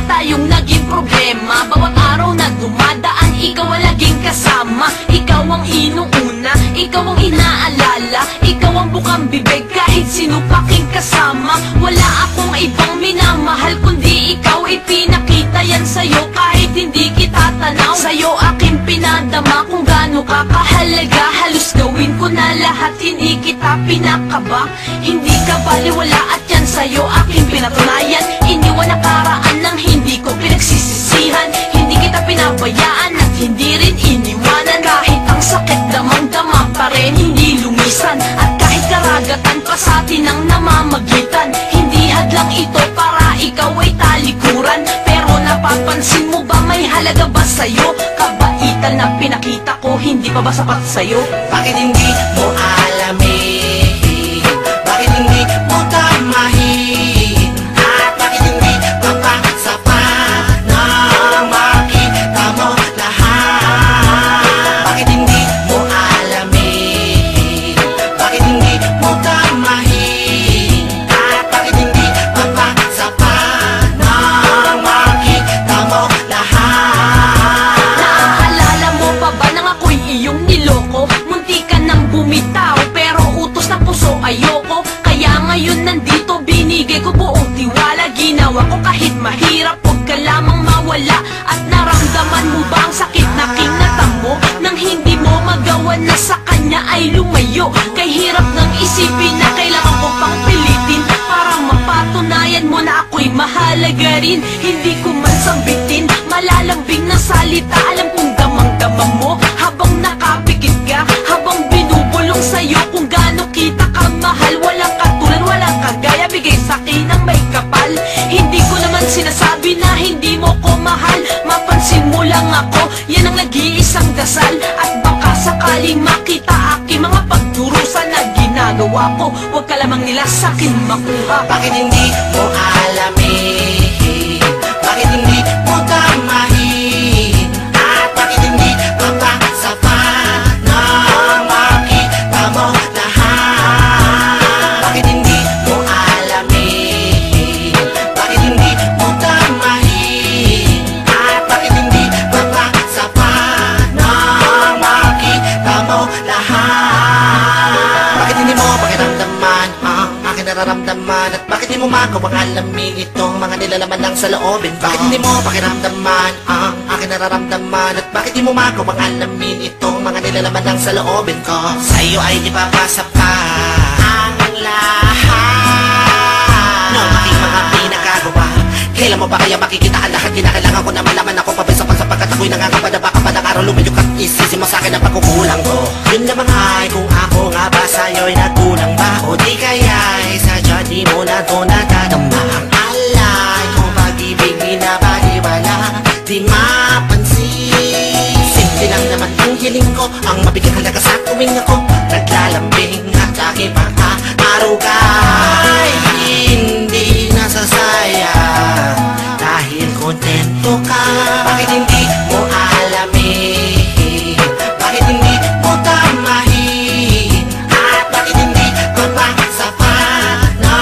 tayong naging problema. Bawat araw na dumadaan, ikaw ang laging kasama. Ikaw ang inuuna, ikaw ang inaalala, ikaw ang bukang bibig kahit sino paking kasama. Wala akong ibang minamahal kundi ikaw, ipinakita yan sa'yo kahit hindi kita tanaw. Sa'yo aking pinadama kung gaano ka kahalaga. Halos gawin ko na lahat, hindi kita pinakaba. Hindi ka baliwala at yan sa'yo aking pinatunayan. Iniwan nakaraan ng hindi ko pinagsisisihan. Hindi kita pinabayaan at hindi rin iniwanan. Kahit ang sakit damang-dama pa rin hindi lumisan. At kahit karagatan pa sa atin ang namamagitan, hindi hadlang ito para ikaw ay talikuran. Pero napapansin mo ba may halaga ba sa'yo? Kabaitan na pinakita ko, hindi pa ba sapat sa'yo? Bakit hindi mo alamin? Bakit hindi mo tamahin? At bakit hindi papasapat na makita mo lahat? Bakit hindi mo alamin? Bakit hindi mo tamahin? At bakit hindi papasapat na makita mo lahat? Naaalala mo pa ba nang ako'y iyong niloko? Munti ka nang bumitaw pero utos ng puso ayoko. Kaya ngayon nandito binigay ko buong tiwala. Ginawa ko kahit mahirap, huwag ka lamang mawala. At naramdaman mo ba ang sakit na kinatamo? Nang hindi mo magawa na sa kanya ay lumayo. Kay hirap ng isipin na kailangan ko pang pilitin para mapatunayan mo na ako'y mahalaga rin. Hindi ko man sambitin malalambing na salita. Alam kong damang-dama mo habang nakapikit ka, habang binubulong sa'yo kung gaano kita kamahal. Walang katulad, walang kagaya, bigay sa'kin ng may kapal. Hindi ko naman sinasabi na hindi mo ko mahal. Mapansin mo lang ako, yan ang nag-iisang dasal. At baka sakaling makita aking mga pagdurusa na ginagawa ko, huwag ka lamang nila sa'kin makuha. Bakit hindi mo alamin? Bakit hindi mo tamahin? At bakit hindi papasapat na makita mo lahat? Bakit hindi mo alamin? Bakit hindi mo tamahin? At bakit hindi papasapat na makita mo lahat? Bakit hindi mo pakiramdaman ang aking nararamdaman? At bakit di mo magawang alamin itong mga nilalaman ng sa loobin ko? Bakit hindi mo pakiramdaman ang aking nararamdaman? At bakit di mo magawang alamin itong mga nilalaman ng sa loobin ko? Sa'yo ay di papasa pa ang lahat ng aking mga pinagagawa. Kailan mo ba kaya makikita ang lahat? Kinakailangan ko na malaman ako pabay sapagkat ako'y nangangamba na baka pa ng araw lumiyok at isisi mo sa'kin ang pagkukulang ko. Yun naman ay kung ako nga ba sa'yo'y nagkulang ba? O di kaya'y sadya di mo na to natadama ang alay kung pag-ibig binabaliwala di mapansin. Simple lang naman ang hiling ko, ang mabigyan halaga sa tuwing ako naglalambing at aking pang-araw ka'y hindi nasasayang dahil kontento ka. Bakit hindi mo alamin? Bakit hindi mo tamahin? At bakit hindi papasapat na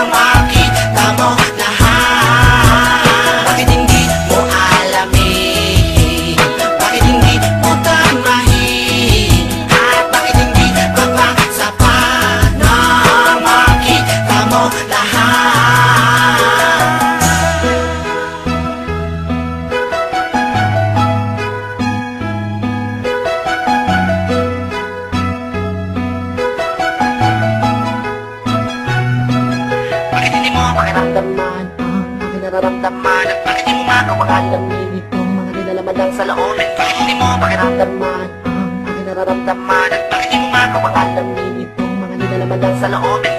makita mo lahat? Bakit hindi mo alamin? Bakit hindi mo tamahin? At bakit hindi papasapat na makita mo lahat? Bakit hindi mo pakiramdaman ang aking nararamdaman? At bakit di mo magawang alamin itong mga nilalaman ng sa loobin? Bakit hindi mo pakiramdaman ang aking nararamdaman? At bakit di mo magawang alamin itong mga nilalaman ng sa loobin?